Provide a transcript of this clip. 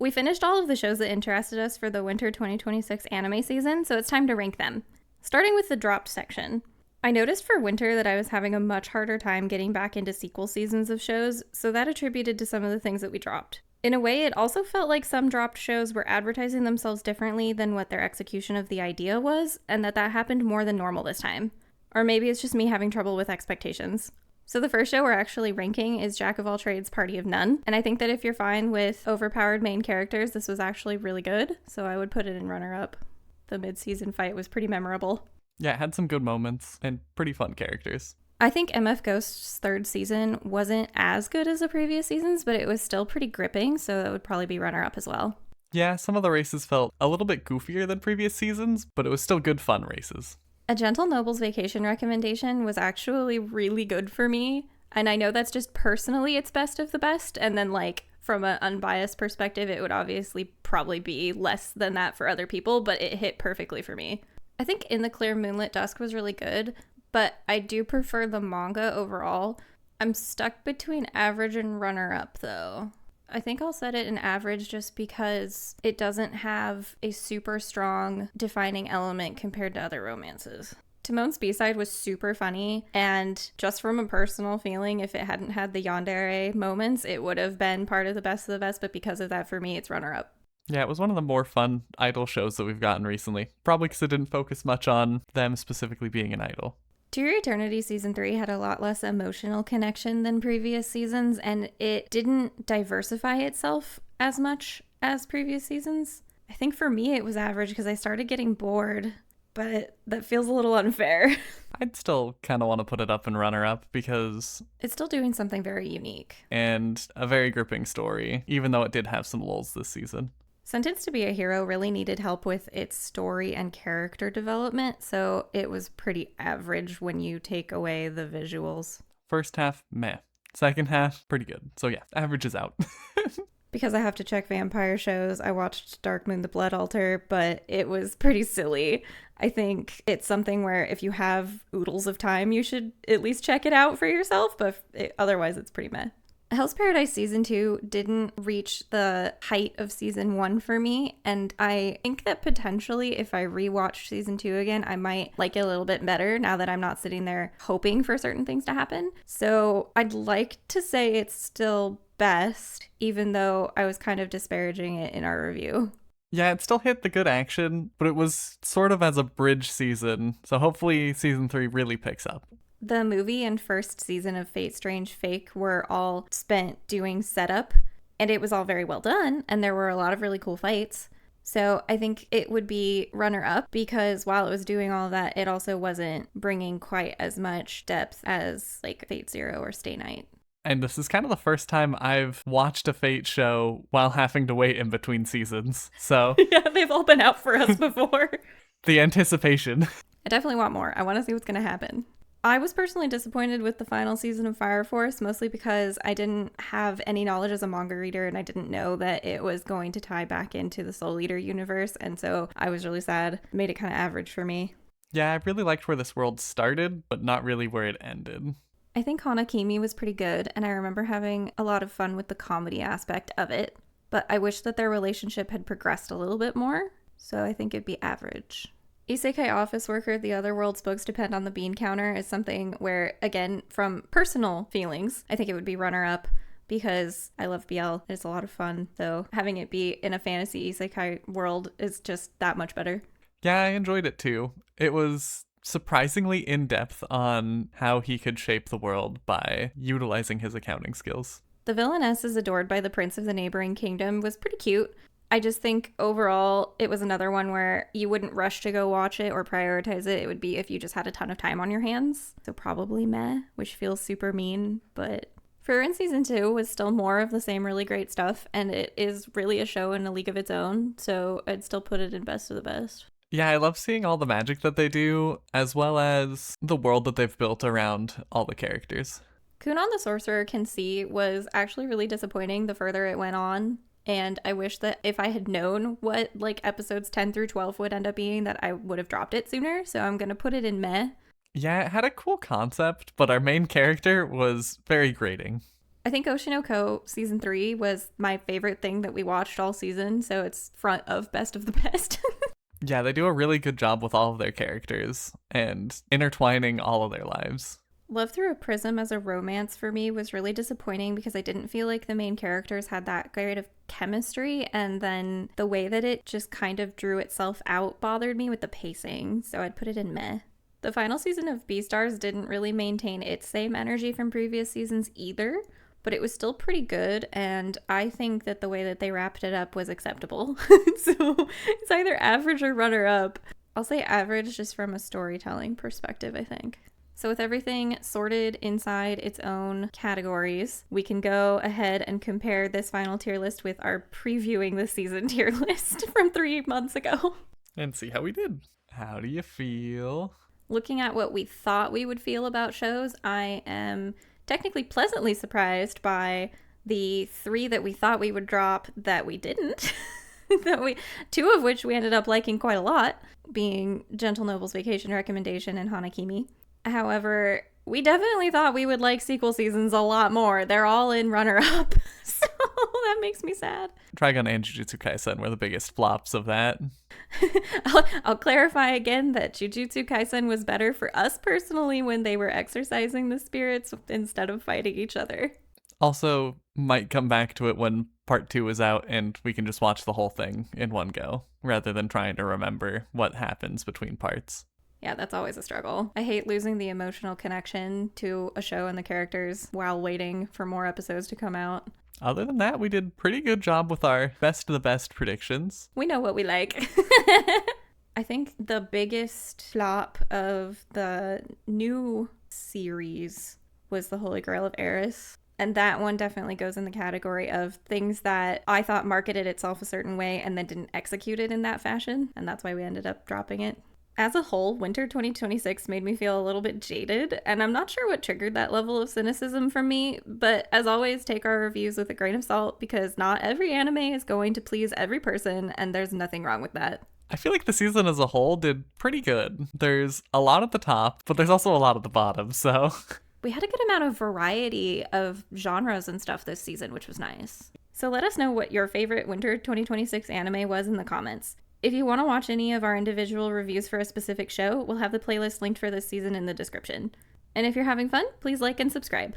We finished all of the shows that interested us for the winter 2026 anime season, so it's time to rank them. Starting with the dropped section. I noticed for winter that I was having a much harder time getting back into sequel seasons of shows, so that attributed to some of the things that we dropped. In a way, it also felt like some dropped shows were advertising themselves differently than what their execution of the idea was, and that happened more than normal this time. Or maybe it's just me having trouble with expectations. So the first show we're actually ranking is Jack of All Trades Party of None, and I think that if you're fine with overpowered main characters, this was actually really good, so I would put it in runner-up. The mid-season fight was pretty memorable. Yeah, it had some good moments and pretty fun characters. I think MF Ghost's third season wasn't as good as the previous seasons, but it was still pretty gripping, so it would probably be runner-up as well. Yeah, some of the races felt a little bit goofier than previous seasons, but it was still good fun races. A Gentle Noble's Vacation recommendation was actually really good for me, and I know that's just personally its best of the best, and then like from an unbiased perspective, it would obviously probably be less than that for other people, but it hit perfectly for me. I think In the Clear Moonlit Dusk was really good, but I do prefer the manga overall. I'm stuck between average and runner-up though. I think I'll set it in average just because it doesn't have a super strong defining element compared to other romances. Timon's B-side was super funny, and just from a personal feeling, if it hadn't had the yandere moments, it would have been part of the best, but because of that, for me, it's runner-up. Yeah, it was one of the more fun idol shows that we've gotten recently. Probably because it didn't focus much on them specifically being an idol. To Your Eternity Season 3 had a lot less emotional connection than previous seasons, and it didn't diversify itself as much as previous seasons. I think for me it was average because I started getting bored, but that feels a little unfair. I'd still kind of want to put it up in runner-up because it's still doing something very unique. And a very gripping story, even though it did have some lulls this season. Sentenced to be a Hero really needed help with its story and character development, so it was pretty average when you take away the visuals. First half, meh. Second half, pretty good. So yeah, average is out. Because I have to check vampire shows, I watched Dark Moon the Blood Altar, but it was pretty silly. I think it's something where if you have oodles of time, you should at least check it out for yourself, but otherwise it's pretty meh. Hell's Paradise Season 2 didn't reach the height of Season 1 for me, and I think that potentially if I rewatched Season 2 again, I might like it a little bit better now that I'm not sitting there hoping for certain things to happen. So I'd like to say it's still best, even though I was kind of disparaging it in our review. Yeah, it still hit the good action, but it was sort of as a bridge season, so hopefully Season 3 really picks up. The movie and first season of Fate Strange Fake were all spent doing setup, and it was all very well done, and there were a lot of really cool fights. So I think it would be runner-up because while it was doing all of that, it also wasn't bringing quite as much depth as like Fate Zero or Stay Night. And this is kind of the first time I've watched a Fate show while having to wait in between seasons. So yeah, they've all been out for us before. The anticipation. I definitely want more. I want to see what's going to happen. I was personally disappointed with the final season of Fire Force, mostly because I didn't have any knowledge as a manga reader and I didn't know that it was going to tie back into the Soul Eater universe, and so I was really sad. It made it kind of average for me. Yeah, I really liked where this world started, but not really where it ended. I think Hana-Kimi was pretty good, and I remember having a lot of fun with the comedy aspect of it, but I wish that their relationship had progressed a little bit more, so I think it'd be average. Isekai Office Worker, The Other World's Books Depend on the Bean Counter is something where, again, from personal feelings, I think it would be runner-up because I love BL. It's a lot of fun, so having it be in a fantasy isekai world is just that much better. Yeah, I enjoyed it too. It was surprisingly in-depth on how he could shape the world by utilizing his accounting skills. The Villainess is adored by the prince of the neighboring kingdom was pretty cute. I just think overall it was another one where you wouldn't rush to go watch it or prioritize it. It would be if you just had a ton of time on your hands. So probably meh, which feels super mean. But Frieren Season 2 was still more of the same really great stuff. And it is really a show in a league of its own. So I'd still put it in best of the best. Yeah, I love seeing all the magic that they do, as well as the world that they've built around all the characters. Kunon the Sorcerer Can See was actually really disappointing the further it went on. And I wish that if I had known what like episodes 10 through 12 would end up being, that I would have dropped it sooner. So I'm going to put it in meh. Yeah, it had a cool concept, but our main character was very grating. I think OSHI NO KO season 3 was my favorite thing that we watched all season, so it's front of best of the best. Yeah, they do a really good job with all of their characters and intertwining all of their lives. Love Through a Prism as a romance for me was really disappointing because I didn't feel like the main characters had that great of chemistry, and then the way that it just kind of drew itself out bothered me with the pacing, so I'd put it in meh. The final season of BEASTARS didn't really maintain its same energy from previous seasons either, but it was still pretty good, and I think that the way that they wrapped it up was acceptable. So it's either average or runner-up. I'll say average just from a storytelling perspective, I think. So with everything sorted inside its own categories, we can go ahead and compare this final tier list with our previewing the season tier list from 3 months ago. And see how we did. How do you feel? Looking at what we thought we would feel about shows, I am technically pleasantly surprised by the 3 that we thought we would drop that we didn't. 2 of which we ended up liking quite a lot, being Gentle Noble's Vacation Recommendation and Hana-Kimi. However, we definitely thought we would like sequel seasons a lot more. They're all in runner-up, so that makes me sad. Trigun and Jujutsu Kaisen were the biggest flops of that. I'll clarify again that Jujutsu Kaisen was better for us personally when they were exercising the spirits instead of fighting each other. Also, might come back to it when part 2 is out and we can just watch the whole thing in one go, rather than trying to remember what happens between parts. Yeah, that's always a struggle. I hate losing the emotional connection to a show and the characters while waiting for more episodes to come out. Other than that, we did pretty good job with our best of the best predictions. We know what we like. I think the biggest flop of the new series was The Holy Grail of Eris. And that one definitely goes in the category of things that I thought marketed itself a certain way and then didn't execute it in that fashion. And that's why we ended up dropping it. As a whole, winter 2026 made me feel a little bit jaded, and I'm not sure what triggered that level of cynicism from me, but as always, take our reviews with a grain of salt because not every anime is going to please every person, and there's nothing wrong with that. I feel like the season as a whole did pretty good. There's a lot at the top, but there's also a lot at the bottom, so... We had a good amount of variety of genres and stuff this season, which was nice. So let us know what your favorite winter 2026 anime was in the comments. If you want to watch any of our individual reviews for a specific show, we'll have the playlist linked for this season in the description. And if you're having fun, please like and subscribe.